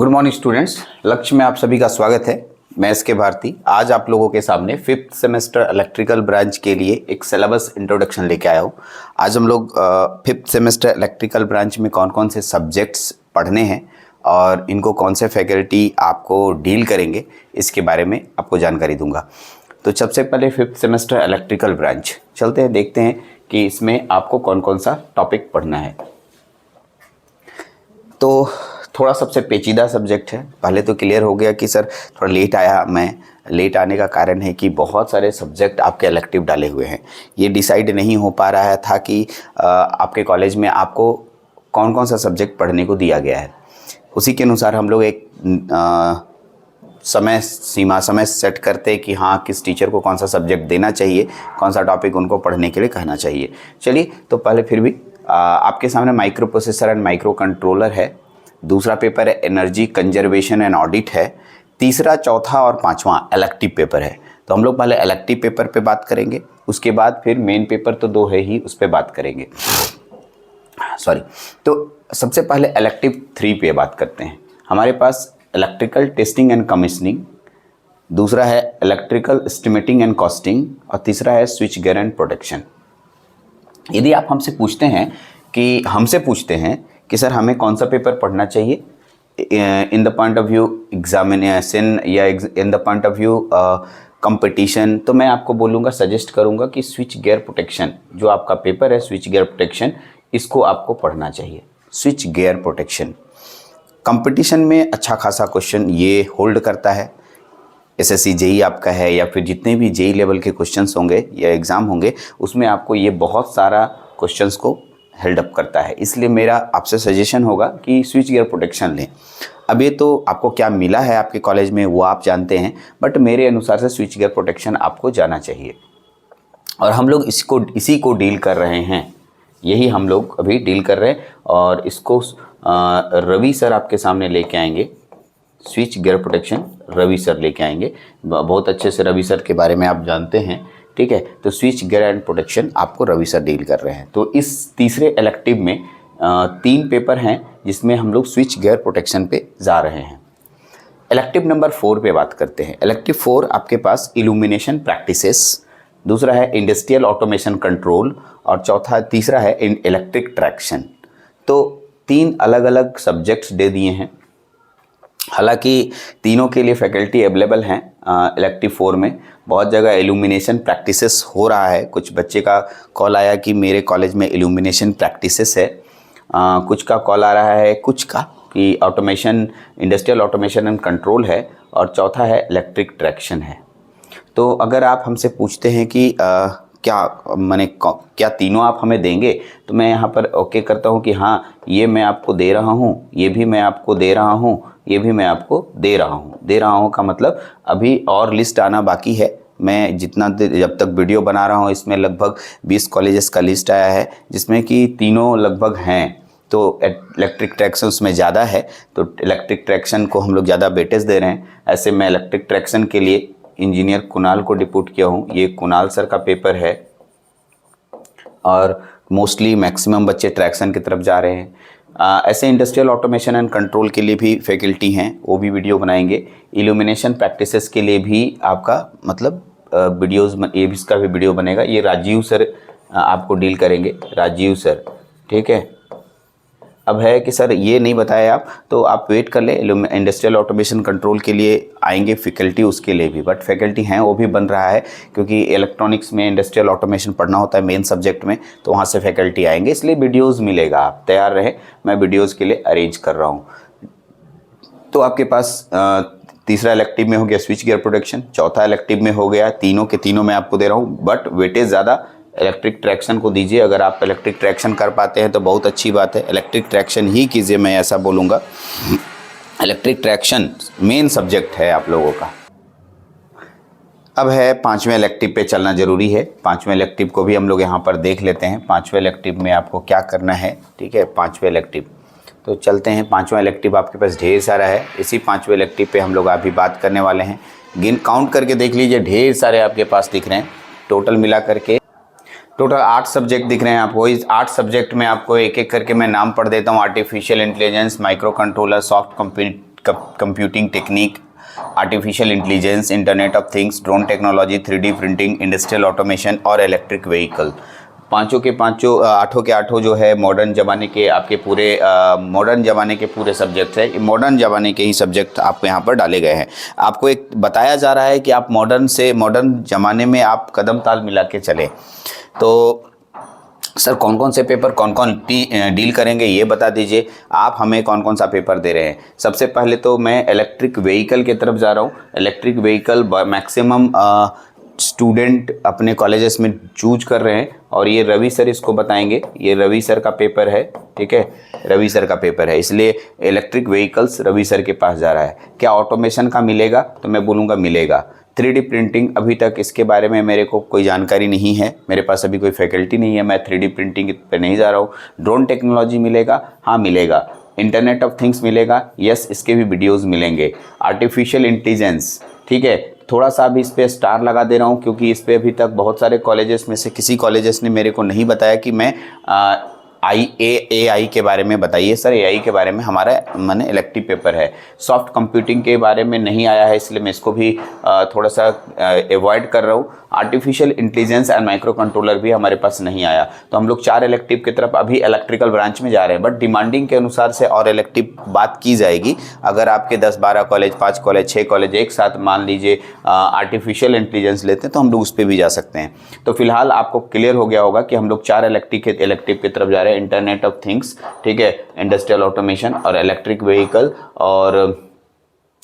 Good morning students, लक्ष्य में आप सभी का स्वागत है। मैं एस के भारती आज आप लोगों के सामने 5th सेमेस्टर इलेक्ट्रिकल ब्रांच के लिए एक सिलेबस इंट्रोडक्शन लेके आया हूँ। आज हम लोग 5th सेमेस्टर इलेक्ट्रिकल ब्रांच में कौन कौन से सब्जेक्ट्स पढ़ने हैं और इनको कौन से फैकल्टी आपको डील करेंगे इसके बारे में आपको जानकारी दूंगा। तो सबसे पहले 5th सेमेस्टर इलेक्ट्रिकल ब्रांच चलते हैं, देखते हैं कि इसमें आपको कौन कौन सा टॉपिक पढ़ना है। तो थोड़ा सबसे पेचीदा सब्जेक्ट है। पहले तो क्लियर हो गया कि सर थोड़ा लेट आया। मैं लेट आने का कारण है कि बहुत सारे सब्जेक्ट आपके इलेक्टिव डाले हुए हैं। ये डिसाइड नहीं हो पा रहा था कि आपके कॉलेज में आपको कौन कौन सा सब्जेक्ट पढ़ने को दिया गया है। उसी के अनुसार हम लोग एक समय सेट करते हैं कि हाँ किस टीचर को कौन सा सब्जेक्ट देना चाहिए, कौन सा टॉपिक उनको पढ़ने के लिए कहना चाहिए। चलिए, तो पहले फिर भी आपके सामने micro processor and micro controller है। दूसरा पेपर है एनर्जी कंजर्वेशन एंड ऑडिट है। तीसरा, चौथा और पांचवा इलेक्टिव पेपर है। तो हम लोग पहले इलेक्टिव पेपर पे बात करेंगे, उसके बाद फिर मेन पेपर तो 2 है ही, उस पर बात करेंगे। तो सबसे पहले इलेक्टिव 3 पे बात करते हैं। हमारे पास इलेक्ट्रिकल टेस्टिंग एंड कमीशनिंग, दूसरा है इलेक्ट्रिकल एस्टिमेटिंग एंड कॉस्टिंग और तीसरा है स्विच गियर एंड प्रोटेक्शन। यदि आप हमसे पूछते हैं कि सर हमें कौन सा पेपर पढ़ना चाहिए in the point of view examination या in the point of view competition, तो मैं आपको बोलूँगा, सजेस्ट करूँगा कि स्विच गियर प्रोटेक्शन जो आपका पेपर है, स्विच गियर प्रोटेक्शन, इसको आपको पढ़ना चाहिए। स्विच गियर प्रोटेक्शन कंपटीशन में अच्छा खासा क्वेश्चन ये होल्ड करता है। एसएससी जेई आपका है या फिर जितने भी जेई लेवल के क्वेश्चंस होंगे या एग्ज़ाम होंगे, उसमें आपको ये बहुत सारा क्वेश्चंस को हेल्ड अप करता है। इसलिए मेरा आपसे सजेशन होगा कि स्विच गियर प्रोटेक्शन लें। अब ये तो आपको क्या मिला है आपके कॉलेज में वो आप जानते हैं, बट मेरे अनुसार से स्विच गियर प्रोटेक्शन आपको जाना चाहिए। और हम लोग इसी को डील कर रहे हैं, यही हम लोग अभी डील कर रहे हैं। और इसको रवि सर आपके सामने लेके आएंगे। Switch gear protection Ravi sir लेके आएंगे। बहुत अच्छे से रवि सर के बारे में आप जानते हैं, ठीक है। तो स्विच गियर एंड प्रोटेक्शन आपको रवि सर डील कर रहे हैं। तो इस तीसरे इलेक्टिव में 3 पेपर हैं जिसमें हम लोग स्विच गियर प्रोटेक्शन पे जा रहे हैं। इलेक्टिव नंबर 4 पे बात करते हैं। इलेक्टिव 4 आपके पास इल्यूमिनेशन प्रैक्टिसेस, दूसरा है इंडस्ट्रियल ऑटोमेशन कंट्रोल और तीसरा है इलेक्ट्रिक ट्रैक्शन। तो 3 अलग अलग सब्जेक्ट्स दे दिए हैं। हालांकि तीनों के लिए फैकल्टी अवेलेबल हैं। इलेक्टिव 4 में बहुत जगह इल्यूमिनेशन प्रैक्टिसेस हो रहा है। कुछ बच्चे का कॉल आया कि मेरे कॉलेज में इल्यूमिनेशन प्रैक्टिसेस है। कुछ का कॉल आ रहा है, कुछ का कि automation, industrial automation and control है और चौथा है इलेक्ट्रिक ट्रैक्शन है। तो अगर आप हमसे पूछते हैं कि क्या तीनों आप हमें देंगे, तो मैं यहाँ पर ओके करता हूँ कि हाँ ये मैं आपको दे रहा हूँ, ये भी मैं आपको दे रहा हूँ, ये भी मैं आपको दे रहा हूँ। दे रहा हूँ का मतलब अभी और लिस्ट आना बाकी है। मैं जब तक वीडियो बना रहा हूँ इसमें लगभग 20 कॉलेजेस का लिस्ट आया है जिसमें कि तीनों लगभग हैं। तो इलेक्ट्रिक ट्रैक्शन उसमें ज़्यादा है, तो इलेक्ट्रिक ट्रैक्शन को हम लोग ज़्यादा वेटेज दे रहे हैं। ऐसे मैं इलेक्ट्रिक ट्रैक्शन के लिए इंजीनियर कुणाल को डिप्यूट किया हूँ। ये कुणाल सर का पेपर है और मोस्टली मैक्सिमम बच्चे ट्रैक्शन की तरफ जा रहे हैं। ऐसे इंडस्ट्रियल ऑटोमेशन एंड कंट्रोल के लिए भी फैकल्टी हैं, वो भी वीडियो बनाएंगे। इल्यूमिनेशन प्रैक्टिसेस के लिए भी आपका मतलब वीडियोस, ये भी इसका भी वीडियो बनेगा। ये राजीव सर आपको डील करेंगे, राजीव सर, ठीक है। अब है कि सर ये नहीं बताया आप, तो आप वेट कर ले। इंडस्ट्रियल ऑटोमेशन कंट्रोल के लिए आएंगे फैकल्टी, उसके लिए भी, बट फैकल्टी हैं वो भी बन रहा है क्योंकि इलेक्ट्रॉनिक्स में इंडस्ट्रियल ऑटोमेशन पढ़ना होता है मेन सब्जेक्ट में, तो वहाँ से फैकल्टी आएंगे। इसलिए वीडियोज़ मिलेगा, आप तैयार रहें, मैं वीडियोज़ के लिए अरेंज कर रहा हूँ। तो आपके पास तीसरा इलेक्टिव में हो गया स्विच गियर प्रोटेक्शन, चौथा इलेक्टिव में हो गया, तीनों के तीनों मैं आपको दे रहा हूँ, बट वेटेज ज़्यादा इलेक्ट्रिक ट्रैक्शन को दीजिए। अगर आप इलेक्ट्रिक ट्रैक्शन कर पाते हैं तो बहुत अच्छी बात है, इलेक्ट्रिक ट्रैक्शन ही कीजिए, मैं ऐसा बोलूँगा। इलेक्ट्रिक ट्रैक्शन मेन सब्जेक्ट है आप लोगों का। अब है 5वें इलेक्टिव पे चलना ज़रूरी है। 5वें इलेक्टिव को भी हम लोग यहाँ पर देख लेते हैं। 5वें इलेक्टिव में आपको क्या करना है, ठीक है। 5वें इलेक्टिव, तो चलते हैं। 5वां इलेक्टिव आपके पास ढेर सारा है। इसी 5वें इलेक्टिव पे हम लोग अभी बात करने वाले हैं। काउंट करके देख लीजिए, ढेर सारे आपके पास दिख रहे हैं। टोटल मिला करके टोटल 8 सब्जेक्ट दिख रहे हैं आपको। इस 8 सब्जेक्ट में आपको एक एक करके मैं नाम पढ़ देता हूँ। Artificial intelligence, micro controller, soft computing technique, artificial intelligence, internet of things, drone technology, 3D printing, industrial automation और इलेक्ट्रिक व्हीकल। पांचों के पांचों, आठों के आठों जो है मॉडर्न ज़माने के आपके पूरे मॉडर्न ज़माने के पूरे सब्जेक्ट्स है। मॉडर्न ज़माने के ही सब्जेक्ट आपको यहाँ पर डाले गए हैं। आपको एक बताया जा रहा है कि आप मॉडर्न ज़माने में आप कदम ताल मिला के चलें। तो सर कौन कौन से पेपर कौन कौन डील करेंगे ये बता दीजिए। आप हमें कौन कौन सा पेपर दे रहे हैं। सबसे पहले तो मैं इलेक्ट्रिक व्हीकल की तरफ जा रहा हूँ। इलेक्ट्रिक व्हीकल मैक्सिमम स्टूडेंट अपने कॉलेजेस में चूज कर रहे हैं और ये रवि सर इसको बताएंगे। ये रवि सर का पेपर है, ठीक है, रवि सर का पेपर है, इसलिए इलेक्ट्रिक व्हीकल्स रवि सर के पास जा रहा है। क्या ऑटोमेशन का मिलेगा? तो मैं बोलूँगा मिलेगा। 3D प्रिंटिंग अभी तक इसके बारे में मेरे को कोई जानकारी नहीं है, मेरे पास अभी कोई फैकल्टी नहीं है, मैं 3D प्रिंटिंग पे नहीं जा रहा हूँ। ड्रोन टेक्नोलॉजी मिलेगा? हाँ मिलेगा। इंटरनेट ऑफ थिंग्स मिलेगा? यस, इसके भी वीडियोज़ मिलेंगे। आर्टिफिशियल इंटेलिजेंस, ठीक है, थोड़ा सा अभी इस पर स्टार लगा दे रहा हूँ क्योंकि इस पर अभी तक बहुत सारे कॉलेजेस में से किसी कॉलेजेस ने मेरे को नहीं बताया कि मैं AI के बारे में बताइए सर। AI के बारे में हमारा मैंने इलेक्टिव पेपर है। सॉफ्ट कंप्यूटिंग के बारे में नहीं आया है, इसलिए मैं इसको भी थोड़ा सा अवॉइड कर रहा हूँ। Artificial intelligence and micro controller भी हमारे पास नहीं आया। तो हम लोग 4 इलेक्टिव की तरफ अभी इलेक्ट्रिकल ब्रांच में जा रहे हैं, बट डिमांडिंग के अनुसार से और इलेक्टिव बात की जाएगी। अगर आपके 10-12 कॉलेज, 5 कॉलेज, 6 कॉलेज एक साथ मान लीजिए आर्टिफिशियल इंटेलिजेंस लेते हैं तो हम लोग उस पर भी जा सकते हैं। तो फिलहाल आपको क्लियर हो गया होगा कि हम लोग 4 इलेक्टिव की तरफ जा रहे हैं। इंटरनेट ऑफ थिंग्स, ठीक है, इंडस्ट्रियल ऑटोमेशन और इलेक्ट्रिक व्हीकल और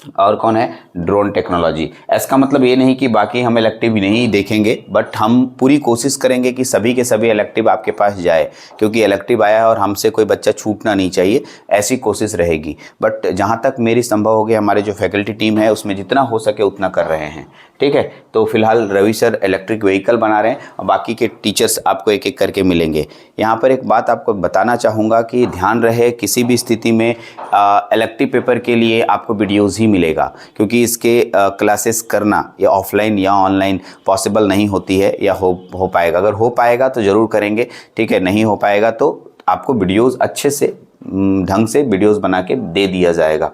कौन है, ड्रोन टेक्नोलॉजी। इसका मतलब ये नहीं कि बाकी हम इलेक्टिव नहीं देखेंगे, बट हम पूरी कोशिश करेंगे कि सभी के सभी इलेक्टिव आपके पास जाए, क्योंकि इलेक्टिव आया है और हमसे कोई बच्चा छूटना नहीं चाहिए, ऐसी कोशिश रहेगी। बट जहाँ तक मेरी संभव होगी, हमारे जो फैकल्टी टीम है उसमें जितना हो सके उतना कर रहे हैं, ठीक है। तो फिलहाल रवि सर इलेक्ट्रिक व्हीकल बना रहे हैं और बाकी के टीचर्स आपको एक एक करके मिलेंगे। यहाँ पर एक बात आपको बताना चाहूँगा कि ध्यान रहे, किसी भी स्थिति में इलेक्टिव पेपर के लिए आपको वीडियोज़ ही मिलेगा, क्योंकि इसके क्लासेस करना या ऑफलाइन या ऑनलाइन पॉसिबल नहीं होती है या हो पाएगा। अगर हो पाएगा तो ज़रूर करेंगे, ठीक है, नहीं हो पाएगा तो आपको वीडियोज़ अच्छे से ढंग से वीडियोज़ बना के दे दिया जाएगा।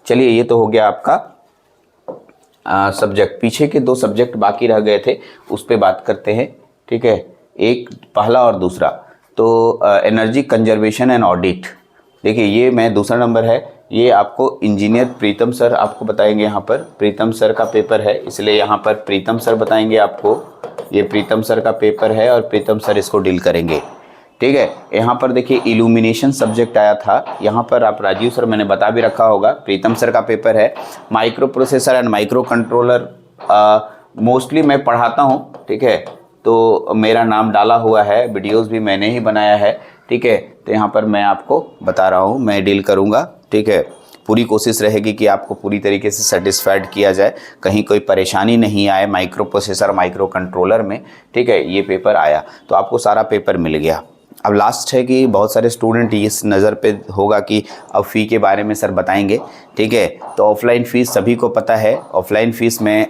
चलिए, ये तो हो गया आपका सब्जेक्ट। पीछे के 2 सब्जेक्ट बाकी रह गए थे, उस पर बात करते हैं, ठीक है। एक पहला और दूसरा, तो एनर्जी कंजर्वेशन एंड ऑडिट। देखिए, ये मैं दूसरा नंबर है, ये आपको इंजीनियर प्रीतम सर आपको बताएंगे। यहाँ पर प्रीतम सर का पेपर है, इसलिए यहाँ पर प्रीतम सर बताएंगे आपको। ये प्रीतम सर का पेपर है और प्रीतम सर इसको डील करेंगे, ठीक है। यहाँ पर देखिए इल्यूमिनेशन सब्जेक्ट आया था, यहाँ पर आप राजीव सर मैंने बता भी रखा होगा, प्रीतम सर का पेपर है। Micro processor and micro controller mostly मैं पढ़ाता हूँ, ठीक है, तो मेरा नाम डाला हुआ है, वीडियोस भी मैंने ही बनाया है, ठीक है। तो यहाँ पर मैं आपको बता रहा हूँ, मैं डील करूँगा, ठीक है। पूरी कोशिश रहेगी कि आपको पूरी तरीके से सेटिस्फाइड किया जाए, कहीं कोई परेशानी नहीं आए माइक्रो प्रोसेसर माइक्रो कंट्रोलर में, ठीक है। ये पेपर आया तो आपको सारा पेपर मिल गया। अब लास्ट है कि बहुत सारे स्टूडेंट इस नज़र पे होगा कि अब फ़ी के बारे में सर बताएंगे, ठीक है। तो ऑफलाइन फ़ीस सभी को पता है, ऑफलाइन फ़ीस में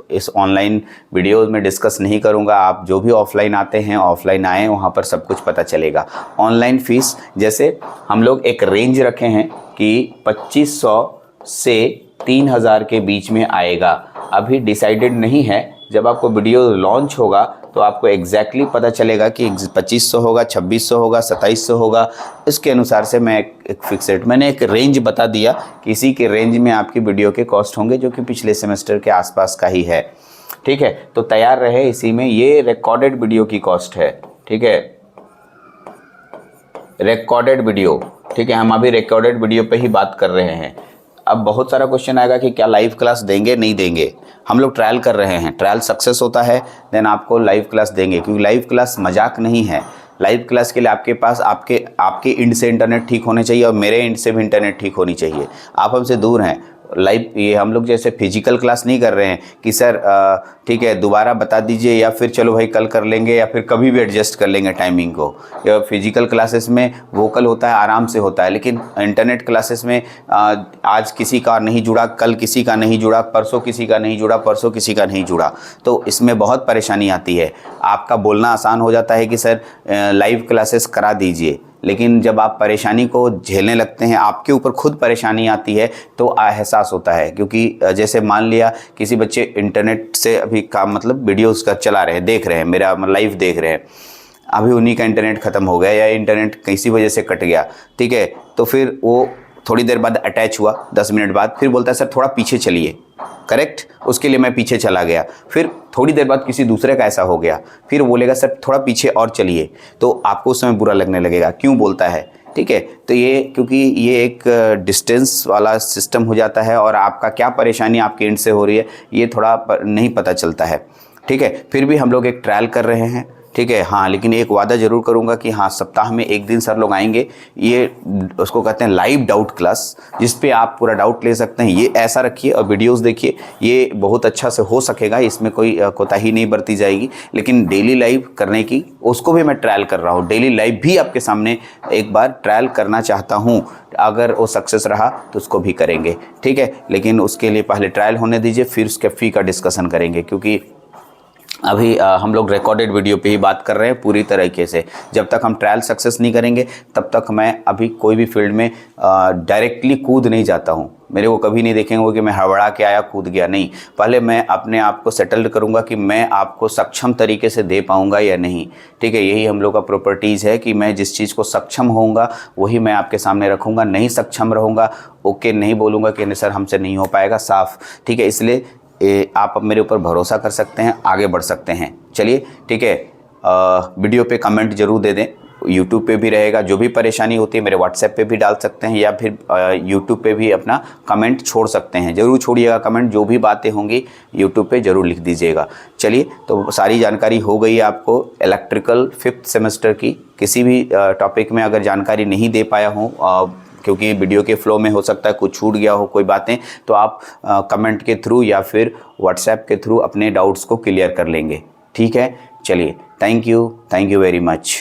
इस ऑनलाइन वीडियोज़ में डिस्कस नहीं करूंगा। आप जो भी ऑफलाइन आते हैं ऑफलाइन आएँ, वहाँ पर सब कुछ पता चलेगा। ऑनलाइन फ़ीस जैसे हम लोग एक रेंज रखे हैं कि 2500 से 3000 के बीच में आएगा। अभी डिसाइडेड नहीं है, जब आपको वीडियो लॉन्च होगा तो आपको एग्जैक्टली पता चलेगा कि 2500 होगा, 2600 होगा, 2700 होगा। इसके अनुसार से मैं एक फिक्सेड मैंने एक रेंज बता दिया कि इसी के रेंज में आपकी वीडियो के कॉस्ट होंगे, जो कि पिछले सेमेस्टर के आसपास का ही है, ठीक है। तो तैयार रहे इसी में। ये रिकॉर्डेड वीडियो की कॉस्ट है, ठीक है, रिकॉर्डेड वीडियो, ठीक है। हम अभी रिकॉर्डेड वीडियो पे ही बात कर रहे हैं। अब बहुत सारा क्वेश्चन आएगा कि क्या लाइव क्लास देंगे, नहीं देंगे। हम लोग ट्रायल कर रहे हैं, ट्रायल सक्सेस होता है देन आपको लाइव क्लास देंगे, क्योंकि लाइव क्लास मजाक नहीं है। लाइव क्लास के लिए आपके पास आपके इंड से इंटरनेट ठीक होने चाहिए और मेरे इंड से भी इंटरनेट ठीक होनी चाहिए। आप हमसे दूर हैं। लाइव ये हम लोग जैसे फिजिकल क्लास नहीं कर रहे हैं कि सर ठीक है दोबारा बता दीजिए या फिर चलो भाई कल कर लेंगे या फिर कभी भी एडजस्ट कर लेंगे टाइमिंग को। या फिजिकल क्लासेस में वोकल होता है, आराम से होता है, लेकिन इंटरनेट क्लासेस में आज किसी का नहीं जुड़ा, कल किसी का नहीं जुड़ा, परसों किसी का नहीं जुड़ा, परसों किसी का नहीं जुड़ा, तो इसमें बहुत परेशानी आती है। आपका बोलना आसान हो जाता है कि सर लाइव क्लासेस करा दीजिए, लेकिन जब आप परेशानी को झेलने लगते हैं, आपके ऊपर खुद परेशानी आती है तो एहसास होता है। क्योंकि जैसे मान लिया किसी बच्चे इंटरनेट से अभी काम मतलब वीडियोज़ का चला रहे हैं, देख रहे हैं, मेरा लाइव देख रहे हैं, अभी उन्हीं का इंटरनेट ख़त्म हो गया या इंटरनेट किसी वजह से कट गया, ठीक है, तो फिर वो थोड़ी देर बाद अटैच हुआ, 10 मिनट बाद फिर बोलता है सर थोड़ा पीछे चलिए, करेक्ट, उसके लिए मैं पीछे चला गया। फिर थोड़ी देर बाद किसी दूसरे का ऐसा हो गया, फिर बोलेगा सर थोड़ा पीछे और चलिए, तो आपको उस समय बुरा लगने लगेगा, क्यों बोलता है, ठीक है। तो ये क्योंकि ये एक डिस्टेंस वाला सिस्टम हो जाता है और आपका क्या परेशानी आपके एंड से हो रही है ये थोड़ा नहीं पता चलता है, ठीक है। फिर भी हम लोग एक ट्रायल कर रहे हैं, ठीक है। हाँ, लेकिन एक वादा ज़रूर करूँगा कि हाँ, सप्ताह में एक दिन सर लोग आएंगे, ये उसको कहते हैं लाइव डाउट क्लास, जिस पे आप पूरा डाउट ले सकते हैं। ये ऐसा रखिए और वीडियोस देखिए, ये बहुत अच्छा से हो सकेगा, इसमें कोई कोताही नहीं बरती जाएगी। लेकिन डेली लाइव करने की उसको भी मैं ट्रायल कर रहा हूँ, डेली लाइव भी आपके सामने एक बार ट्रायल करना चाहता हूँ। अगर वो सक्सेस रहा तो उसको भी करेंगे, ठीक है। लेकिन उसके लिए पहले ट्रायल होने दीजिए, फिर उसके फ़ी का डिस्कशन करेंगे, क्योंकि अभी हम लोग रिकॉर्डेड वीडियो पे ही बात कर रहे हैं पूरी तरीके से। जब तक हम ट्रायल सक्सेस नहीं करेंगे तब तक मैं अभी कोई भी फील्ड में डायरेक्टली कूद नहीं जाता हूँ। मेरे को कभी नहीं देखेंगे कि मैं हड़बड़ा के आया कूद गया, नहीं। पहले मैं अपने आप को सेटल्ड करूँगा कि मैं आपको सक्षम तरीके से दे पाऊँगा या नहीं, ठीक है। यही हम लोग का प्रॉपर्टीज़ है कि मैं जिस चीज़ को सक्षम होऊंगा वही मैं आपके सामने रखूँगा, नहीं सक्षम रहूँगा ओके नहीं बोलूँगा कि नहीं सर हमसे नहीं हो पाएगा, साफ, ठीक है। इसलिए आप अब मेरे ऊपर भरोसा कर सकते हैं, आगे बढ़ सकते हैं। चलिए ठीक है, वीडियो पे कमेंट जरूर दे दें, यूट्यूब पे भी रहेगा। जो भी परेशानी होती है मेरे व्हाट्सएप पे भी डाल सकते हैं या फिर यूट्यूब पे भी अपना कमेंट छोड़ सकते हैं। ज़रूर छोड़िएगा कमेंट, जो भी बातें होंगी यूट्यूब पे ज़रूर लिख दीजिएगा। चलिए, तो सारी जानकारी हो गई आपको इलेक्ट्रिकल 5th सेमेस्टर की। किसी भी टॉपिक में अगर जानकारी नहीं दे पाया हूँ क्योंकि वीडियो के फ्लो में हो सकता है कुछ छूट गया हो कोई बातें, तो आप कमेंट के थ्रू या फिर व्हाट्सएप के थ्रू अपने डाउट्स को क्लियर कर लेंगे, ठीक है। चलिए, थैंक यू वेरी मच।